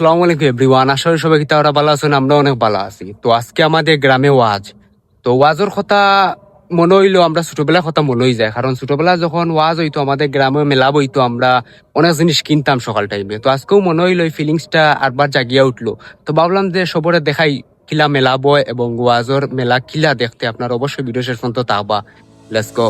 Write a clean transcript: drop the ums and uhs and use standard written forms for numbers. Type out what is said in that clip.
আসসালামু আলাইকুম এভরিওয়ান, আশা করি সবাই তারা ভালো আছেন, আমরা অনেক ভালো আছি। তো আজকে আমাদের গ্রামে ওয়াজ, তো ওয়াজের কথা মনে হইলো, আমরা ছোটবেলার কথা মনে হয়ে যায়, কারণ ছোটবেলা যখন ওয়াজ হইতো আমাদের গ্রামে মেলা বইতো, আমরা অনেক জিনিস কিনতাম সকাল টাইমে। তো আজকেও মনে হইলো এই ফিলিংসটা আরবার জাগিয়া উঠলো। তো ভাবলাম যে সবরে দেখাই কিলা মেলা বয় এবং ওয়াজর মেলা কিলা দেখতে। আপনার অবশ্যই ভিডিও শেষ পর্যন্ত থাকবা। Let's go.